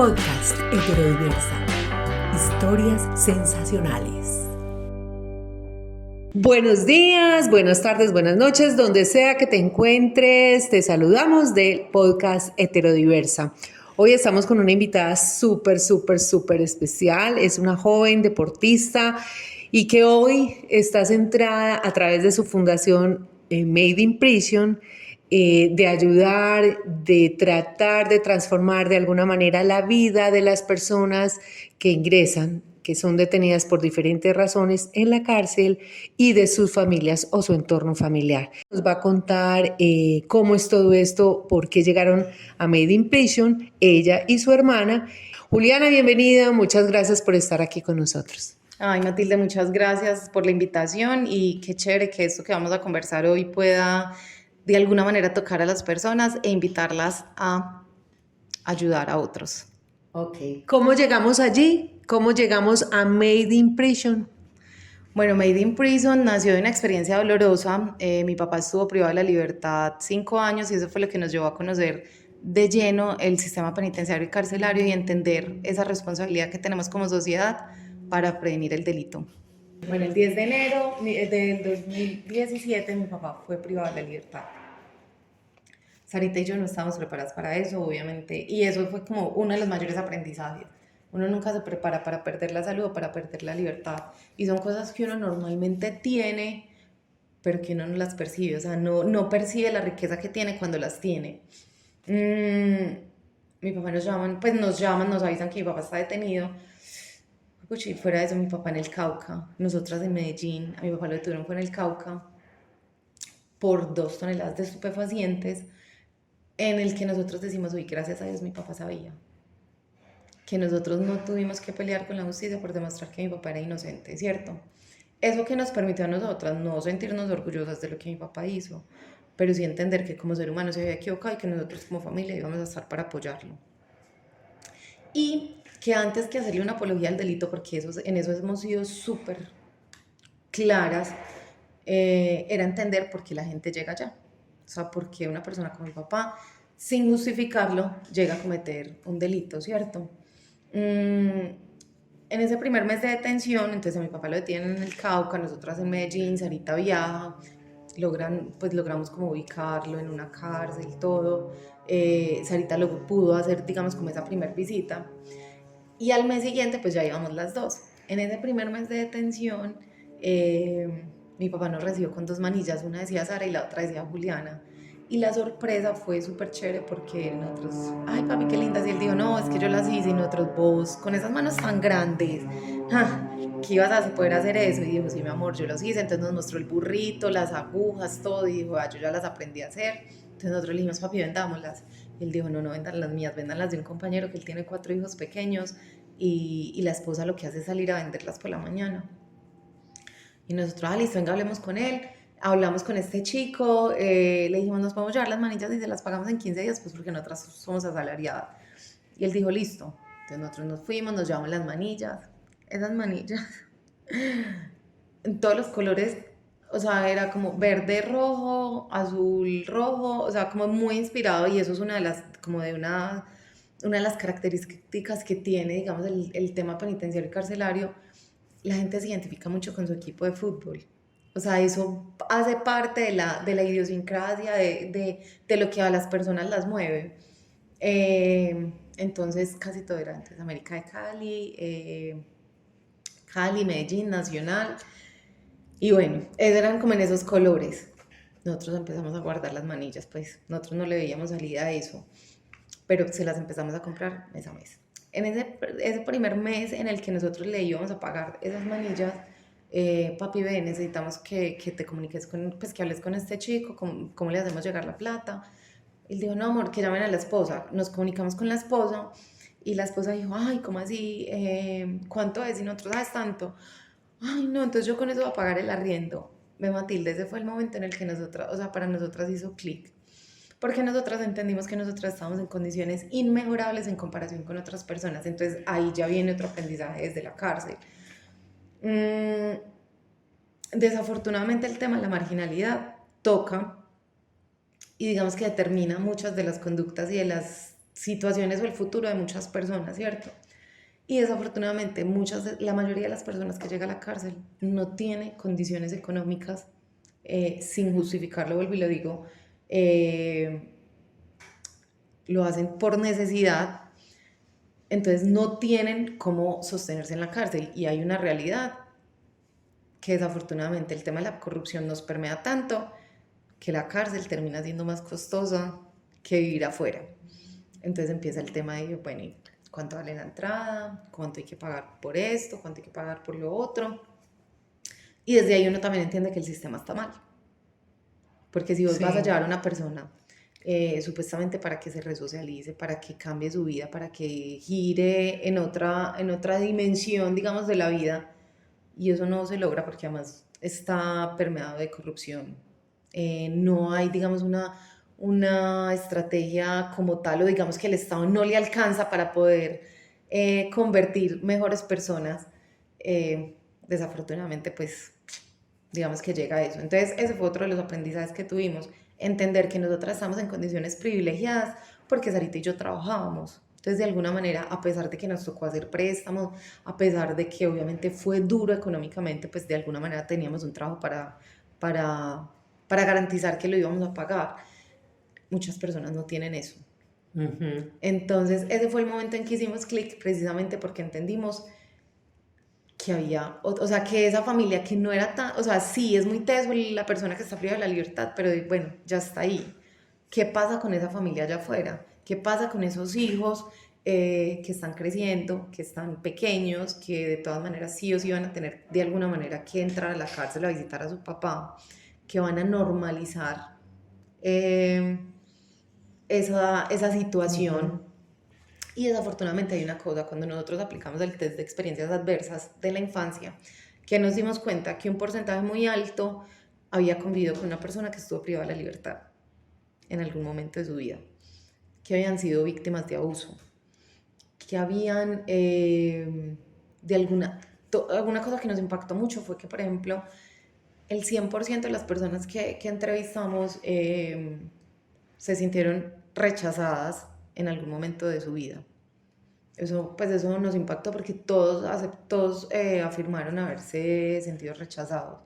Podcast Heterodiversa. Historias sensacionales. Buenos días, buenas tardes, buenas noches, donde sea que te encuentres, te saludamos del Podcast Heterodiversa. Hoy estamos con una invitada súper especial. Es una joven deportista y que hoy está centrada a través de su fundación Made in Prison, de ayudar, de tratar de transformar de alguna manera la vida de las personas que ingresan, que son detenidas por diferentes razones en la cárcel, y de sus familias o su entorno familiar. Nos va a contar cómo es todo esto, por qué llegaron a Made in Prison, ella y su hermana. Juliana, bienvenida, muchas gracias por estar aquí con nosotros. Ay, Matilde, muchas gracias por la invitación y qué chévere que esto que vamos a conversar hoy pueda de alguna manera tocar a las personas e invitarlas a ayudar a otros. Ok. ¿Cómo llegamos allí? ¿Cómo llegamos a Made in Prison? Bueno, Made in Prison nació de una experiencia dolorosa. Mi papá estuvo privado de la libertad 5 años y eso fue lo que nos llevó a conocer de lleno el sistema penitenciario y carcelario y entender esa responsabilidad que tenemos como sociedad para prevenir el delito. Bueno, el 10 de enero del 2017 mi papá fue privado de la libertad. Sarita y yo no estábamos preparadas para eso, obviamente, y eso fue como uno de los mayores aprendizajes. Uno nunca se prepara para perder la salud o para perder la libertad, y son cosas que uno normalmente tiene, pero que uno no las percibe, o sea, no percibe la riqueza que tiene cuando las tiene. Mi papá nos llaman, nos avisan que mi papá está detenido. Y fuera de eso, mi papá en el Cauca, nosotras en Medellín, a mi papá lo detuvieron fue en el Cauca por 2 toneladas de estupefacientes, en el que nosotros decimos, uy, gracias a Dios mi papá sabía, que nosotros no tuvimos que pelear con la justicia por demostrar que mi papá era inocente, ¿cierto? Eso que nos permitió a nosotras no sentirnos orgullosas de lo que mi papá hizo, pero sí entender que como ser humano se había equivocado y que nosotros como familia íbamos a estar para apoyarlo. Y que antes que hacerle una apología al delito, porque en eso hemos sido súper claras, era entender por qué la gente llega allá. O sea, por qué una persona como mi papá, sin justificarlo, llega a cometer un delito, ¿cierto? En ese primer mes de detención, entonces a mi papá lo detienen en el Cauca, nosotras en Medellín, Sarita viaja, logramos como ubicarlo en una cárcel y todo. Sarita lo pudo hacer, digamos, como esa primer visita. Y al mes siguiente, pues ya íbamos las dos. En ese primer mes de detención, mi papá nos recibió con 2 manillas, una decía Sara y la otra decía Juliana. Y la sorpresa fue súper chévere porque nosotros, ay papi, qué lindas. Y él dijo, no, es que yo las hice. Y nosotros, vos, con esas manos tan grandes, ¿qué ibas a poder hacer eso? Y dijo, sí, mi amor, yo los hice. Entonces nos mostró el burrito, las agujas, todo. Y dijo, yo ya las aprendí a hacer. Entonces nosotros le dijimos, papi, vendámoslas. Y él dijo, no, vendan las mías, vendan las de un compañero que él tiene 4 hijos pequeños y la esposa lo que hace es salir a venderlas por la mañana. Y nosotros, listo, venga, hablemos con él. Hablamos con este chico, le dijimos, nos podemos llevar las manillas y se las pagamos en 15 días, pues porque nosotras somos asalariadas. Y él dijo, listo. Entonces nosotros nos fuimos, nos llevamos las manillas. Esas manillas, en todos los colores, o sea, era como verde, rojo, azul, rojo, o sea, como muy inspirado, y eso es una de las, como de una de las características que tiene, digamos, el tema penitenciario y carcelario. La gente se identifica mucho con su equipo de fútbol. O sea, eso hace parte de la idiosincrasia, de lo que a las personas las mueve. Entonces, casi todo era antes América de Cali, Medellín, Nacional. Y bueno, eran como en esos colores. Nosotros empezamos a guardar las manillas, pues nosotros no le veíamos salida a eso, pero se las empezamos a comprar mes a mes. En ese primer mes en el que nosotros le íbamos a pagar esas manillas, papi, ve, necesitamos que te comuniques con, pues que hables con este chico, cómo le hacemos llegar la plata. Él dijo, no, amor, que llamen a la esposa. Nos comunicamos con la esposa y la esposa dijo, ay, ¿cómo así? ¿Cuánto es? Y nosotros, ¿sabes tanto? Ay, no, entonces yo con eso voy a pagar el arriendo. Ve, Matilde, ese fue el momento en el que nosotras, o sea, para nosotras hizo clic. Porque nosotras entendimos que nosotras estábamos en condiciones inmejorables en comparación con otras personas. Entonces ahí ya viene otro aprendizaje desde la cárcel. Desafortunadamente el tema de la marginalidad toca y digamos que determina muchas de las conductas y situaciones o el futuro de muchas personas, ¿cierto? Y desafortunadamente la mayoría de las personas que llegan a la cárcel no tiene condiciones económicas, sin justificarlo, vuelvo y lo digo, lo hacen por necesidad, entonces no tienen cómo sostenerse en la cárcel. Y hay una realidad que desafortunadamente el tema de la corrupción nos permea tanto que la cárcel termina siendo más costosa que vivir afuera. Entonces empieza el tema de, bueno, ¿y cuánto vale la entrada? ¿Cuánto hay que pagar por esto? ¿Cuánto hay que pagar por lo otro? Y desde ahí uno también entiende que el sistema está mal. Porque si vos vas a Sí. llevar a una persona supuestamente para que se resocialice, para que cambie su vida, para que gire en otra dimensión, digamos, de la vida, y eso no se logra porque además está permeado de corrupción. No hay, digamos, una estrategia como tal, o digamos que el Estado no le alcanza para poder convertir mejores personas. Desafortunadamente, pues, digamos que llega a eso. Entonces, ese fue otro de los aprendizajes que tuvimos, entender que nosotras estamos en condiciones privilegiadas porque Sarita y yo trabajábamos. Entonces, de alguna manera, a pesar de que nos tocó hacer préstamos, a pesar de que obviamente fue duro económicamente, pues de alguna manera teníamos un trabajo para, para garantizar que lo íbamos a pagar. Muchas personas no tienen eso. Ujú. Entonces, ese fue el momento en que hicimos clic, precisamente porque entendimos que había, o sea, que esa familia que no era tan, o sea, sí, es muy teso la persona que está privada de la libertad, pero bueno, ya está ahí. ¿Qué pasa con esa familia allá afuera? ¿Qué pasa con esos hijos que están creciendo, que están pequeños, que de todas maneras sí o sí van a tener de alguna manera que entrar a la cárcel a visitar a su papá, que van a normalizar eh, esa Ujú. situación? Y desafortunadamente hay una cosa, cuando nosotros aplicamos el test de experiencias adversas de la infancia, que nos dimos cuenta que un porcentaje muy alto había convivido con una persona que estuvo privada de la libertad en algún momento de su vida, que habían sido víctimas de abuso, que habían de alguna cosa que nos impactó mucho fue que, por ejemplo, el 100% de las personas que entrevistamos se sintieron rechazadas en algún momento de su vida. Eso, pues eso nos impactó porque todos afirmaron haberse sentido rechazados.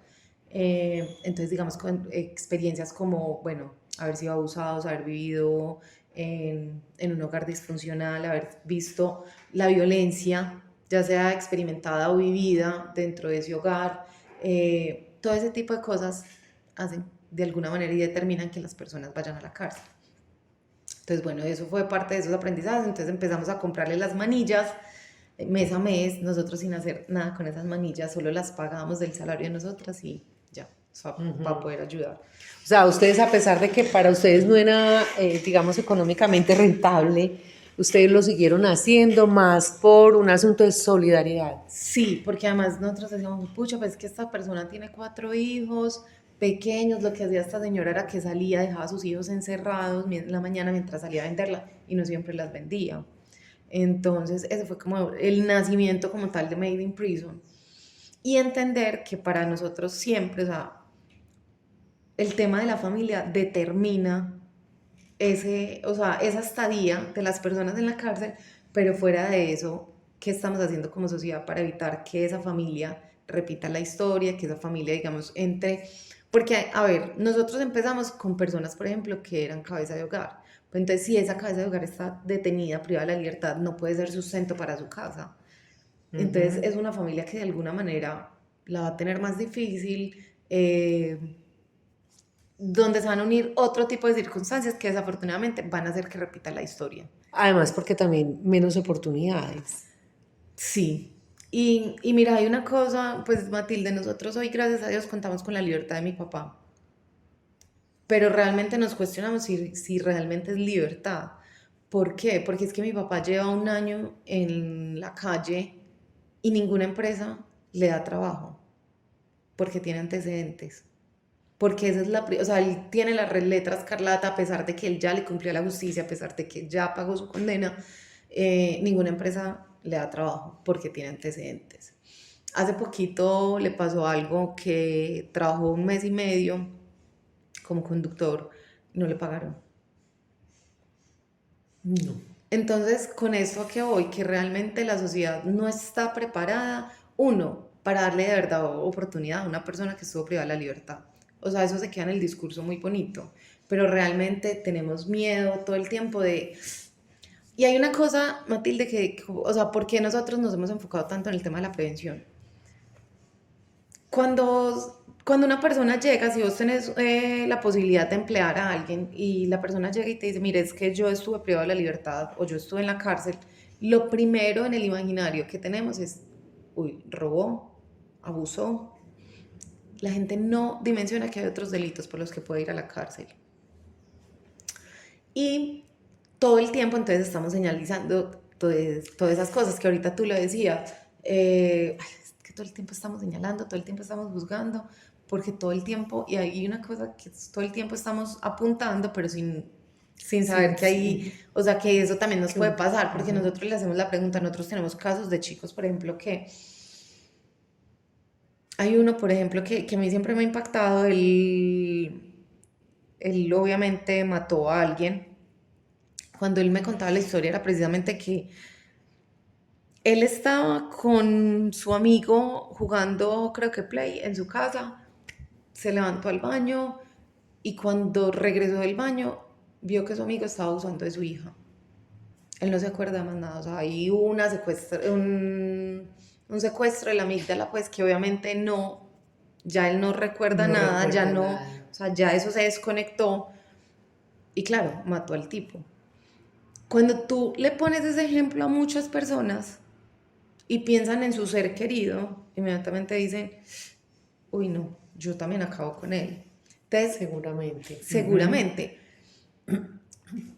Entonces, digamos, con experiencias como, bueno, haber sido abusados, haber vivido en un hogar disfuncional, haber visto la violencia, ya sea experimentada o vivida dentro de ese hogar, todo ese tipo de cosas hacen de alguna manera y determinan que las personas vayan a la cárcel. Entonces, bueno, eso fue parte de esos aprendizajes. Entonces empezamos a comprarle las manillas mes a mes, nosotros sin hacer nada con esas manillas, solo las pagábamos del salario de nosotras y ya, eso va a Ujú. poder ayudar. O sea, ustedes, a pesar de que para ustedes no era, digamos, económicamente rentable, ustedes lo siguieron haciendo más por un asunto de solidaridad. Sí, porque además nosotros decíamos, pucha, pues que esta persona tiene 4 hijos pequeños, lo que hacía esta señora era que salía, dejaba a sus hijos encerrados en la mañana mientras salía a venderla y no siempre las vendía. Entonces, ese fue como el nacimiento como tal de Made in Prison. Y entender que para nosotros siempre, o sea, el tema de la familia determina o sea, esa estadía de las personas en la cárcel, pero fuera de eso, ¿qué estamos haciendo como sociedad para evitar que esa familia repita la historia, que esa familia, digamos, entre... Porque, a ver, nosotros empezamos con personas, por ejemplo, que eran cabeza de hogar. Pues entonces, si esa cabeza de hogar está detenida, privada de la libertad, no puede ser sustento para su casa. Entonces, Ujú. es una familia que de alguna manera la va a tener más difícil, donde se van a unir otro tipo de circunstancias que desafortunadamente van a hacer que repita la historia. Además, porque también menos oportunidades. Sí. Y mira, hay una cosa, pues Matilde, nosotros hoy, gracias a Dios, contamos con la libertad de mi papá, pero realmente nos cuestionamos si realmente es libertad. ¿Por qué? Porque es que mi papá lleva un año en la calle y ninguna empresa le da trabajo, porque tiene antecedentes. Porque esa es o sea, él tiene la red letra escarlata a pesar de que él ya le cumplió la justicia, a pesar de que ya pagó su condena, ninguna empresa le da trabajo porque tiene antecedentes. Hace poquito le pasó algo que trabajó un mes y medio como conductor y no le pagaron. No. Entonces, con esto a que voy, que realmente la sociedad no está preparada, uno, para darle de verdad oportunidad a una persona que estuvo privada de la libertad. O sea, eso se queda en el discurso muy bonito, pero realmente tenemos miedo todo el tiempo de... Y hay una cosa, Matilde, o sea, ¿por qué nosotros nos hemos enfocado tanto en el tema de la prevención? Cuando una persona llega, si vos tenés la posibilidad de emplear a alguien y la persona llega y te dice, mire, es que yo estuve privado de la libertad o yo estuve en la cárcel, lo primero en el imaginario que tenemos es, uy, robó, abusó. La gente no dimensiona que hay otros delitos por los que puede ir a la cárcel. Y todo el tiempo entonces estamos señalizando todas esas cosas que ahorita tú lo decías. Es que todo el tiempo estamos señalando, todo el tiempo estamos juzgando, porque todo el tiempo, y hay una cosa que todo el tiempo estamos apuntando, pero sin saber Sí, que hay, sí. o sea, que eso también nos Que puede un- pasar, porque Ujú. nosotros le hacemos la pregunta, nosotros tenemos casos de chicos, por ejemplo, que hay uno, por ejemplo, que a mí siempre me ha impactado, él obviamente mató a alguien. Cuando él me contaba la historia era precisamente que él estaba con su amigo jugando, creo que Play, en su casa, se levantó al baño y cuando regresó del baño vio que su amigo estaba usando de su hija. Él no se acuerda más nada, o sea, hay un secuestro de la amígdala, pues que obviamente no, ya él no recuerda No nada, ya recuerda no, nada. o sea, ya eso se desconectó y claro, mató al tipo. Cuando tú le pones ese ejemplo a muchas personas y piensan en su ser querido, inmediatamente dicen, uy no, yo también acabo con él. Entonces, Seguramente. Ujú. seguramente,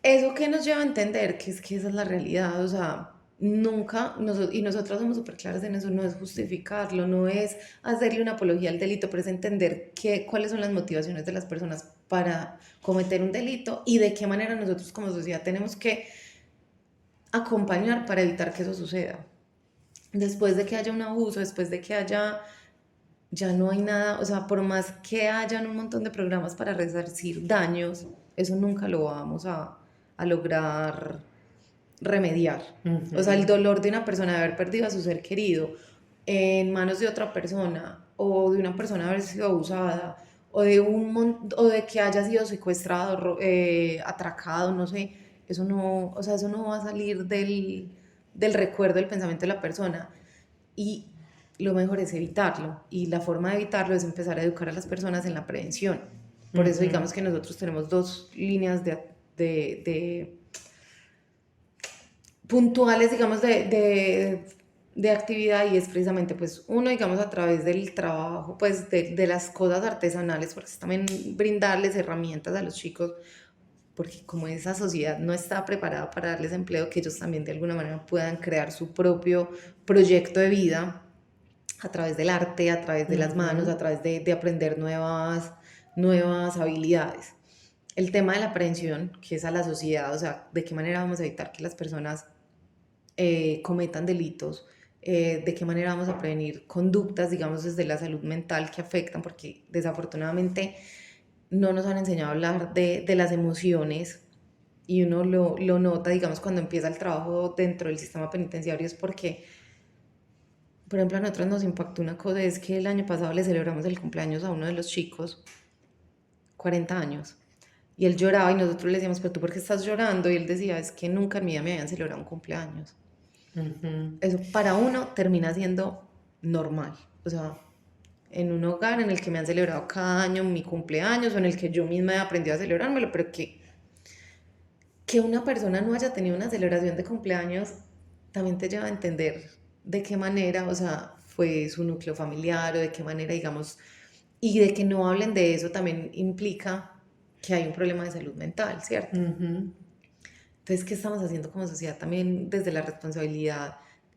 eso que nos lleva a entender que es que esa es la realidad, o sea, nunca, y nosotros somos súper claras en eso, no es justificarlo, no es hacerle una apología al delito, pero es entender cuáles son las motivaciones de las personas para cometer un delito y de qué manera nosotros como sociedad tenemos que acompañar para evitar que eso suceda. Después de que haya un abuso, después de que haya, ya no hay nada, o sea, por más que hayan un montón de programas para resarcir daños, eso nunca lo vamos a lograr remediar. O sea, el Ujú. dolor de una persona de haber perdido a su ser querido en manos de otra persona o de una persona haber sido abusada o de que haya sido secuestrado, atracado, no sé, eso no, o sea, eso no va a salir del recuerdo, del pensamiento de la persona. Y lo mejor es evitarlo. Y la forma de evitarlo es empezar a educar a las personas en la prevención. Por eso Ujú. digamos que nosotros tenemos dos líneas de puntuales, digamos, de actividad y es precisamente, pues, uno, digamos, a través del trabajo, pues, de las cosas artesanales, porque es también brindarles herramientas a los chicos, porque como esa sociedad no está preparada para darles empleo, que ellos también de alguna manera puedan crear su propio proyecto de vida a través del arte, a través de las manos, a Ujú. través de aprender nuevas habilidades. El tema de la prevención, que es a la sociedad, o sea, de qué manera vamos a evitar que las personas cometan delitos, de qué manera vamos a prevenir conductas, digamos, desde la salud mental que afectan, porque desafortunadamente no nos han enseñado a hablar de las emociones y uno lo nota, digamos, cuando empieza el trabajo dentro del sistema penitenciario, es porque, por ejemplo, a nosotros nos impactó una cosa, es que el año pasado le celebramos el cumpleaños a uno de los chicos, 40 años. Y él lloraba y nosotros le decíamos, pero tú por qué estás llorando? Y él decía, es que nunca en mi vida me habían celebrado un cumpleaños. Ujú. Eso para uno termina siendo normal. O sea, en un hogar en el que me han celebrado cada año mi cumpleaños o en el que yo misma he aprendido a celebrármelo, pero que una persona no haya tenido una celebración de cumpleaños también te lleva a entender de qué manera, o sea, fue su núcleo familiar o de qué manera, digamos, y de que no hablen de eso también implica que hay un problema de salud mental, ¿cierto? Ujú. Entonces, ¿qué estamos haciendo como sociedad también desde la responsabilidad,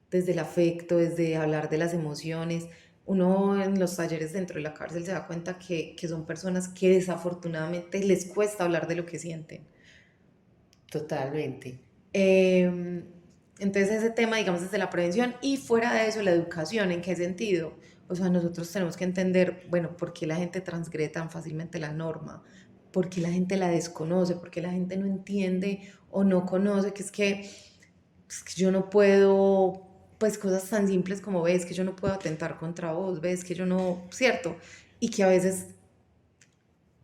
desde el afecto, desde hablar de las emociones? Uno en los talleres dentro de la cárcel se da cuenta que son personas que desafortunadamente les cuesta hablar de lo que sienten. Totalmente. Eh, entonces ese tema, digamos, desde la prevención y fuera de eso, la educación, ¿en qué sentido? O sea, nosotros tenemos que entender, bueno, por qué la gente transgrede tan fácilmente la norma, porque la gente la desconoce, porque la gente no entiende o no conoce, que es que yo no puedo, pues cosas tan simples como ves que yo no puedo atentar contra vos, ves que yo no, ¿cierto? Y que a veces,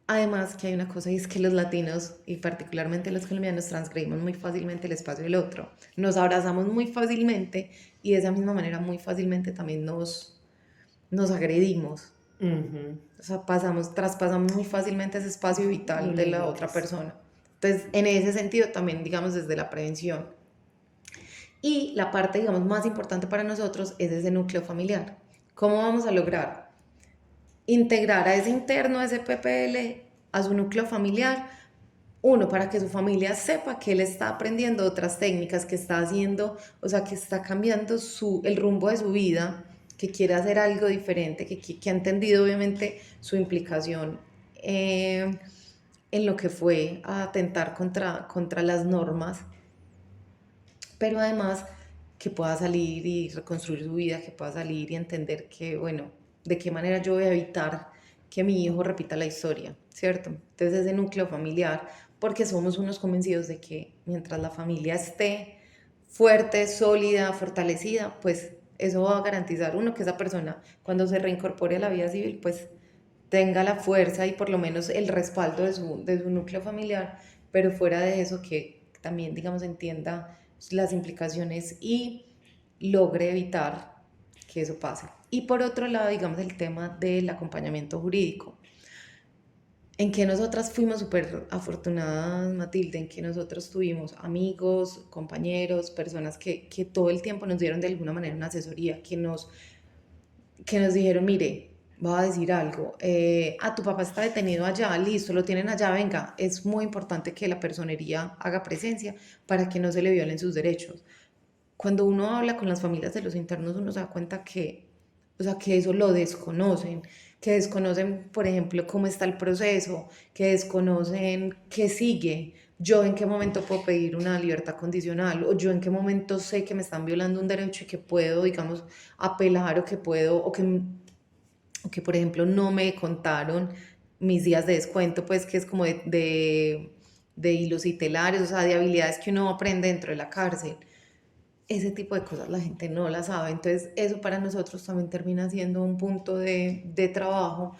además que hay una cosa y es que los latinos y particularmente los colombianos transgredimos muy fácilmente el espacio del otro, nos abrazamos muy fácilmente y de esa misma manera muy fácilmente también nos agredimos. O sea, traspasamos muy fácilmente ese espacio vital de la otra persona. Entonces, en ese sentido, también, digamos, desde la prevención. Y la parte, digamos, más importante para nosotros es ese núcleo familiar. ¿Cómo vamos a lograr integrar a ese interno, a ese PPL, a su núcleo familiar? Uno, para que su familia sepa que él está aprendiendo otras técnicas, que está haciendo, o sea, que está cambiando el rumbo de su vida, que quiere hacer algo diferente, que ha entendido obviamente su implicación en lo que fue a atentar contra las normas, pero además que pueda salir y reconstruir su vida, que pueda salir y entender que, bueno, de qué manera yo voy a evitar que mi hijo repita la historia, ¿cierto? Entonces ese núcleo familiar, porque somos unos convencidos de que mientras la familia esté fuerte, sólida, fortalecida, pues eso va a garantizar uno que esa persona cuando se reincorpore a la vida civil, pues tenga la fuerza y por lo menos el respaldo de su núcleo familiar, pero fuera de eso que también, digamos, entienda las implicaciones y logre evitar que eso pase. Y por otro lado, digamos, el tema del acompañamiento jurídico, en que nosotras fuimos súper afortunadas, Matilde, en que nosotros tuvimos amigos, compañeros, personas que todo el tiempo nos dieron de alguna manera una asesoría, que nos dijeron, mire, voy a decir algo, tu papá está detenido allá, listo, lo tienen allá, venga, es muy importante que la personería haga presencia para que no se le violen sus derechos. Cuando uno habla con las familias de los internos, uno se da cuenta que, o sea, que eso lo desconocen, que desconocen, por ejemplo, cómo está el proceso, que desconocen qué sigue, yo en qué momento puedo pedir una libertad condicional, o yo en qué momento sé que me están violando un derecho y que puedo, digamos, apelar, o que puedo, o que por ejemplo no me contaron mis días de descuento, pues que es como de hilos y telares, o sea, de habilidades que uno aprende dentro de la cárcel. Ese tipo de cosas la gente no las sabe, entonces eso para nosotros también termina siendo un punto de trabajo,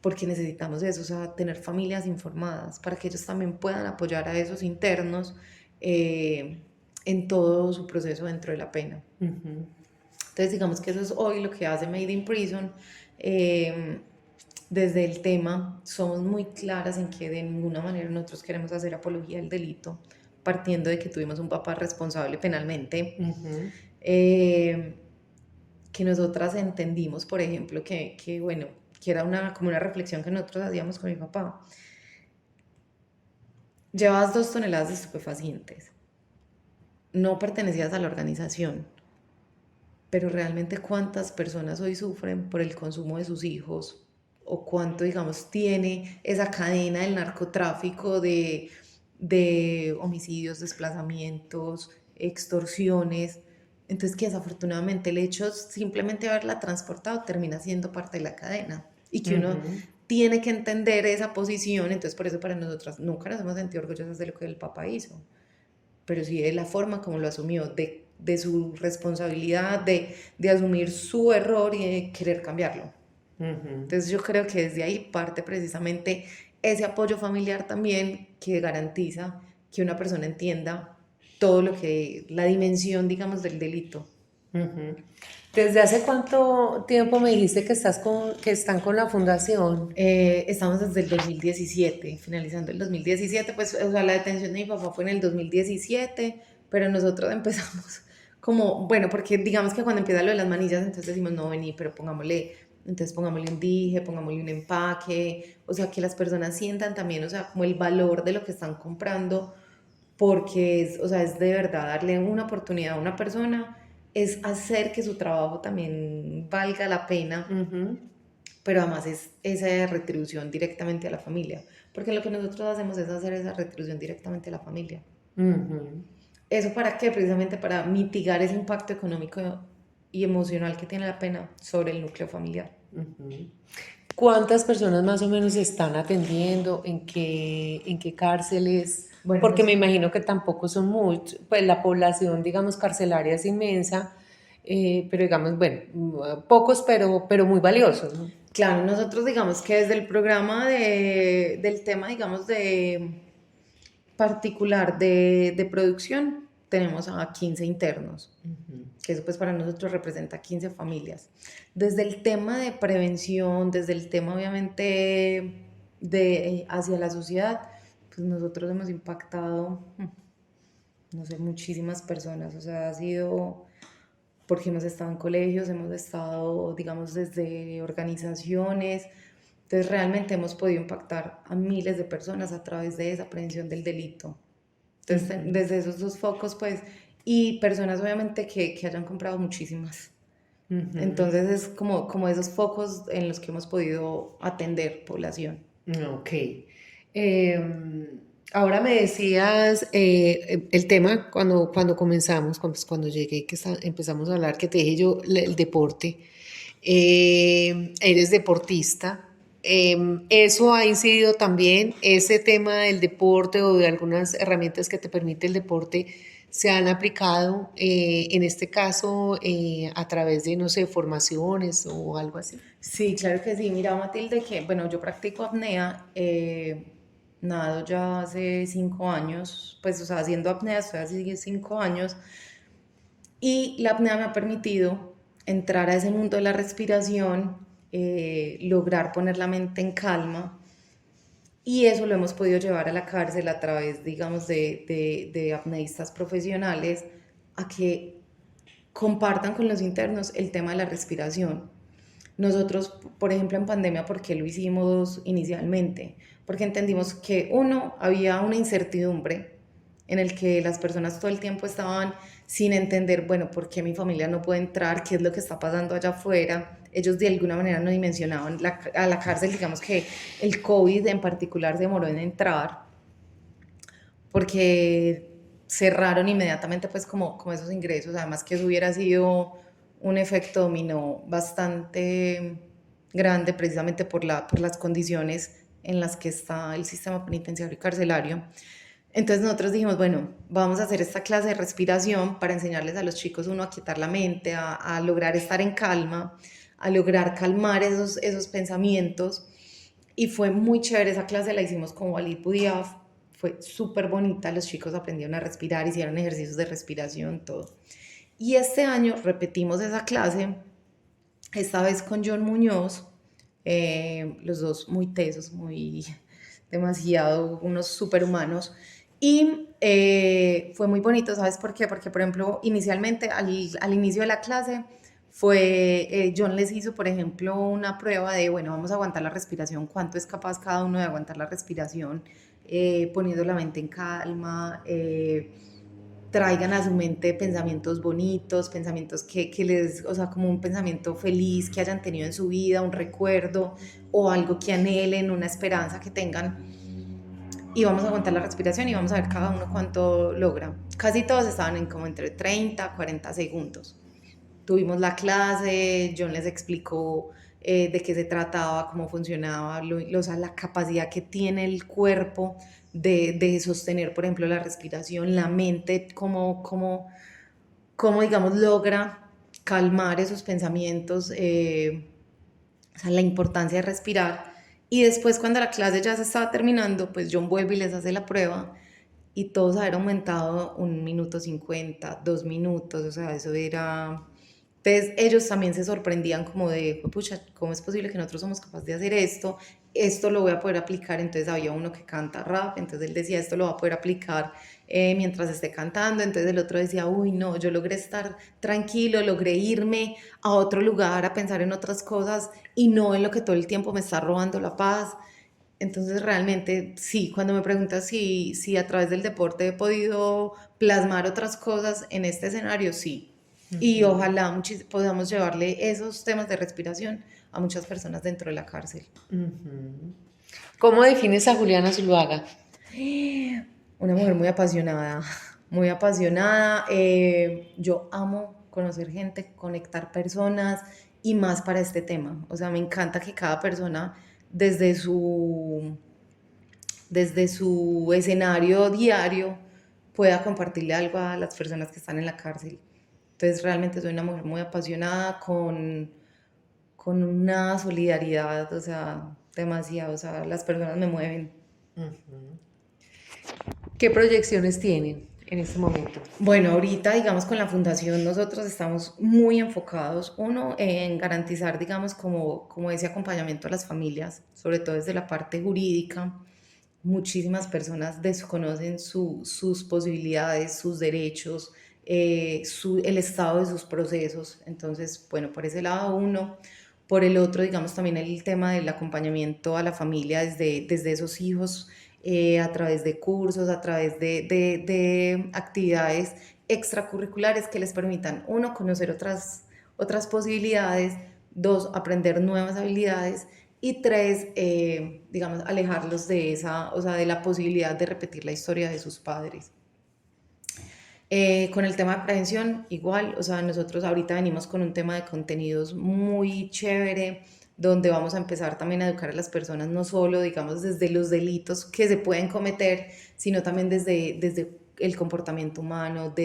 porque necesitamos eso, o sea, tener familias informadas para que ellos también puedan apoyar a esos internos en todo su proceso dentro de la pena. Entonces, digamos que eso es hoy lo que hace Made in Prison. Desde el tema, somos muy claras en que de ninguna manera nosotros queremos hacer apología del delito, partiendo de que tuvimos un papá responsable penalmente. Que nosotras entendimos, por ejemplo, bueno, que era como una reflexión que nosotros hacíamos con mi papá. Llevabas 2 toneladas de estupefacientes, no pertenecías a la organización, pero realmente cuántas personas hoy sufren por el consumo de sus hijos, o cuánto, digamos, tiene esa cadena del narcotráfico de homicidios, desplazamientos, extorsiones. Entonces, que desafortunadamente el hecho simplemente de haberla transportado termina siendo parte de la cadena y que uno tiene que entender esa posición. Entonces, por eso para nosotras nunca nos hemos sentido orgullosas de lo que el papá hizo, pero sí de la forma como lo asumió, de su responsabilidad, de asumir su error y de querer cambiarlo. Entonces yo creo que desde ahí parte precisamente ese apoyo familiar también que garantiza que una persona entienda todo lo que, la dimensión, digamos, del delito. ¿Desde hace cuánto tiempo me dijiste que están con la fundación? Estamos desde el 2017, finalizando el 2017, pues, o sea, la detención de mi papá fue en el 2017, pero nosotros empezamos como, bueno, porque digamos que cuando empieza lo de las manillas, entonces decimos, no, vení, pero pongámosle un dije, pongámosle un empaque, o sea, que las personas sientan también, o sea, como el valor de lo que están comprando, porque o sea, es de verdad darle una oportunidad a una persona, es hacer que su trabajo también valga la pena, pero además es esa retribución directamente a la familia, porque lo que nosotros hacemos es hacer esa retribución directamente a la familia. ¿Eso para qué? Precisamente para mitigar ese impacto económico y emocional que tiene la pena sobre el núcleo familiar. ¿Cuántas personas más o menos están atendiendo? En qué cárceles? Bueno, Porque me imagino que tampoco son muchos, pues la población, digamos, carcelaria es inmensa, pero digamos, bueno, pocos, pero muy valiosos, ¿no? claro, nosotros digamos que desde el programa del tema, digamos, de particular de producción, tenemos a 15 internos, que eso pues para nosotros representa 15 familias. Desde el tema de prevención, desde el tema obviamente de hacia la sociedad, pues nosotros hemos impactado, no sé, muchísimas personas, o sea, ha sido porque hemos estado en colegios, hemos estado, digamos, desde organizaciones, entonces realmente hemos podido impactar a miles de personas a través de esa prevención del delito. Entonces, desde esos dos focos, pues, y personas obviamente que hayan comprado muchísimas. Entonces es como esos focos en los que hemos podido atender población. Ok. Eh, Ahora me decías el tema cuando comenzamos, cuando llegué, que empezamos a hablar, que te dije yo, el deporte. Eres deportista. ¿Eso ha incidido también, ese tema del deporte o de algunas herramientas que te permite el deporte, se han aplicado en este caso a través de, no sé, formaciones o algo así? Sí, claro que sí. Mira, Matilde, que bueno, yo practico apnea, nado ya hace 5 años, pues, o sea, haciendo apnea estoy hace 5 años, y la apnea me ha permitido entrar a ese mundo de la respiración, lograr poner la mente en calma, y eso lo hemos podido llevar a la cárcel a través, digamos, de apneístas profesionales, a que compartan con los internos el tema de la respiración. Nosotros, por ejemplo, en pandemia, ¿por qué lo hicimos inicialmente? Porque entendimos que uno, había una incertidumbre en el que las personas todo el tiempo estaban sin entender, bueno, ¿por qué mi familia no puede entrar? ¿Qué es lo que está pasando allá afuera? Ellos de alguna manera no dimensionaban a la cárcel, digamos que el COVID en particular se demoró en entrar, porque cerraron inmediatamente pues como esos ingresos, además que eso hubiera sido un efecto dominó bastante grande precisamente por las condiciones en las que está el sistema penitenciario y carcelario. Entonces nosotros dijimos, bueno, vamos a hacer esta clase de respiración para enseñarles a los chicos, uno, a quitar la mente, a lograr estar en calma, a lograr calmar esos pensamientos. Y fue muy chévere, esa clase la hicimos con Walid Budiaf, fue súper bonita, los chicos aprendieron a respirar, hicieron ejercicios de respiración, todo. Y este año repetimos esa clase, esta vez con John Muñoz, los dos muy tesos, muy demasiado, unos superhumanos. Y fue muy bonito, ¿sabes por qué? Porque, por ejemplo, inicialmente, al inicio de la clase, John les hizo, por ejemplo, una prueba de, bueno, vamos a aguantar la respiración, cuánto es capaz cada uno de aguantar la respiración, poniendo la mente en calma, traigan a su mente pensamientos bonitos, pensamientos que les, o sea, como un pensamiento feliz que hayan tenido en su vida, un recuerdo o algo que anhelen, una esperanza que tengan. Y vamos a aguantar la respiración y vamos a ver cada uno cuánto logra. Casi todos estaban en como entre 30 a 40 segundos. Tuvimos la clase, John les explicó de qué se trataba, cómo funcionaba, o sea, la capacidad que tiene el cuerpo de sostener, por ejemplo, la respiración, la mente, cómo digamos, logra calmar esos pensamientos, o sea, la importancia de respirar. Y después, cuando la clase ya se estaba terminando, pues John vuelve y les hace la prueba y todos habían aumentado 1 minuto 50, 2 minutos, o sea, eso era. Entonces ellos también se sorprendían como de, pucha, ¿cómo es posible que nosotros somos capaces de hacer esto? Esto lo voy a poder aplicar. Entonces había uno que canta rap, entonces él decía, esto lo va a poder aplicar mientras esté cantando. Entonces el otro decía, uy, no, yo logré estar tranquilo, logré irme a otro lugar a pensar en otras cosas y no en lo que todo el tiempo me está robando la paz. Entonces realmente sí, cuando me preguntas si a través del deporte he podido plasmar otras cosas en este escenario, sí. Y ojalá podamos llevarle esos temas de respiración a muchas personas dentro de la cárcel. ¿Cómo defines a Juliana Zuluaga? Una mujer muy apasionada, muy apasionada. Yo amo conocer gente, conectar personas y más para este tema. O sea, me encanta que cada persona desde su escenario diario pueda compartirle algo a las personas que están en la cárcel. Entonces realmente soy una mujer muy apasionada, con una solidaridad, o sea, demasiado, o sea, las personas me mueven. ¿Qué proyecciones tienen en este momento? Bueno, ahorita, digamos, con la fundación nosotros estamos muy enfocados, uno, en garantizar, digamos, como ese acompañamiento a las familias, sobre todo desde la parte jurídica. Muchísimas personas desconocen sus posibilidades, sus derechos, el estado de sus procesos. Entonces, bueno, por ese lado uno. Por el otro, digamos, también el tema del acompañamiento a la familia desde esos hijos, a través de cursos, a través de actividades extracurriculares que les permitan, uno, conocer otras posibilidades, dos, aprender nuevas habilidades y tres, digamos, alejarlos de o sea, de la posibilidad de repetir la historia de sus padres. Con el tema de prevención, igual, o sea, nosotros ahorita venimos con un tema de contenidos muy chévere, donde vamos a empezar también a educar a las personas, no solo, digamos, desde los delitos que se pueden cometer, sino también desde el comportamiento humano,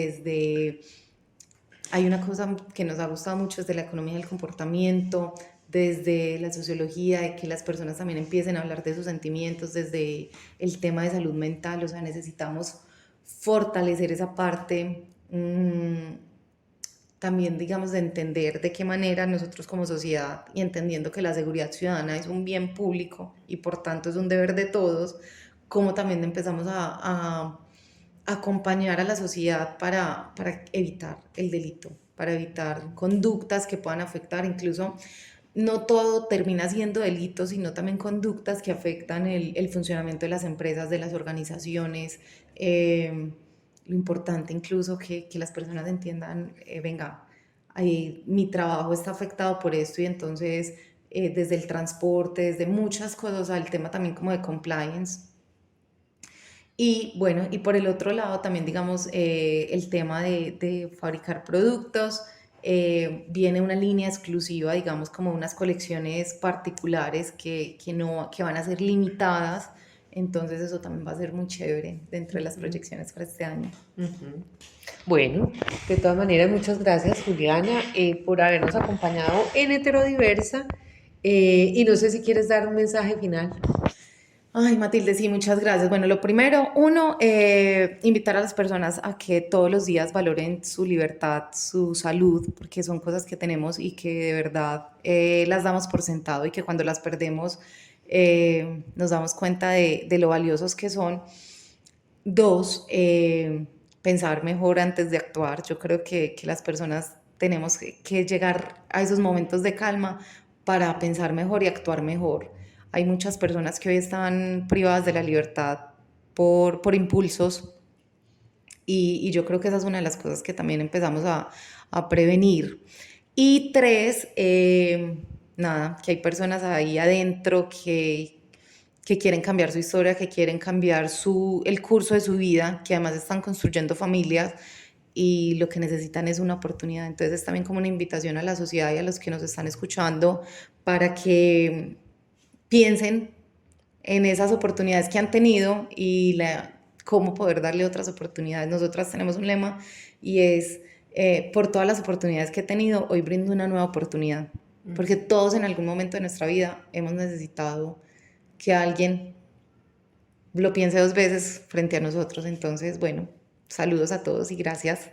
hay una cosa que nos ha gustado mucho desde la economía del comportamiento, desde la sociología, de que las personas también empiecen a hablar de sus sentimientos, desde el tema de salud mental, o sea, necesitamos fortalecer esa parte, también, digamos, de entender de qué manera nosotros como sociedad, y entendiendo que la seguridad ciudadana es un bien público y por tanto es un deber de todos, cómo también empezamos a acompañar a la sociedad para evitar el delito, para evitar conductas que puedan afectar, incluso no todo termina siendo delito, sino también conductas que afectan el funcionamiento de las empresas, de las organizaciones. Lo importante incluso que las personas entiendan, venga, mi trabajo está afectado por esto y entonces desde el transporte, desde muchas cosas, el tema también como de compliance. Y bueno, y por el otro lado también, digamos, el tema de fabricar productos. Viene una línea exclusiva, digamos, como unas colecciones particulares que van a ser limitadas. Entonces eso también va a ser muy chévere dentro de las proyecciones para este año. Bueno, de todas maneras, muchas gracias, Juliana, por habernos acompañado en Heterodiversa. Y no sé si quieres dar un mensaje final. Ay, Matilde, sí, muchas gracias. Bueno, lo primero, uno, invitar a las personas a que todos los días valoren su libertad, su salud, porque son cosas que tenemos y que de verdad las damos por sentado y que cuando las perdemos nos damos cuenta de lo valiosos que son. Dos, pensar mejor antes de actuar. Yo creo que las personas tenemos que llegar a esos momentos de calma para pensar mejor y actuar mejor. Hay muchas personas que hoy están privadas de la libertad por impulsos y yo creo que esa es una de las cosas que también empezamos a prevenir. Y tres, nada, que hay personas ahí adentro que quieren cambiar su historia, que quieren cambiar el curso de su vida, que además están construyendo familias y lo que necesitan es una oportunidad. Entonces es también como una invitación a la sociedad y a los que nos están escuchando para que piensen en esas oportunidades que han tenido y cómo poder darle otras oportunidades. Nosotras tenemos un lema y es, por todas las oportunidades que he tenido, hoy brindo una nueva oportunidad. Porque todos en algún momento de nuestra vida hemos necesitado que alguien lo piense dos veces frente a nosotros. Entonces, bueno, saludos a todos y gracias.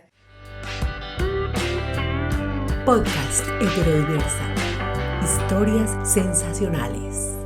Podcast Heterodiversa. Historias sensacionales.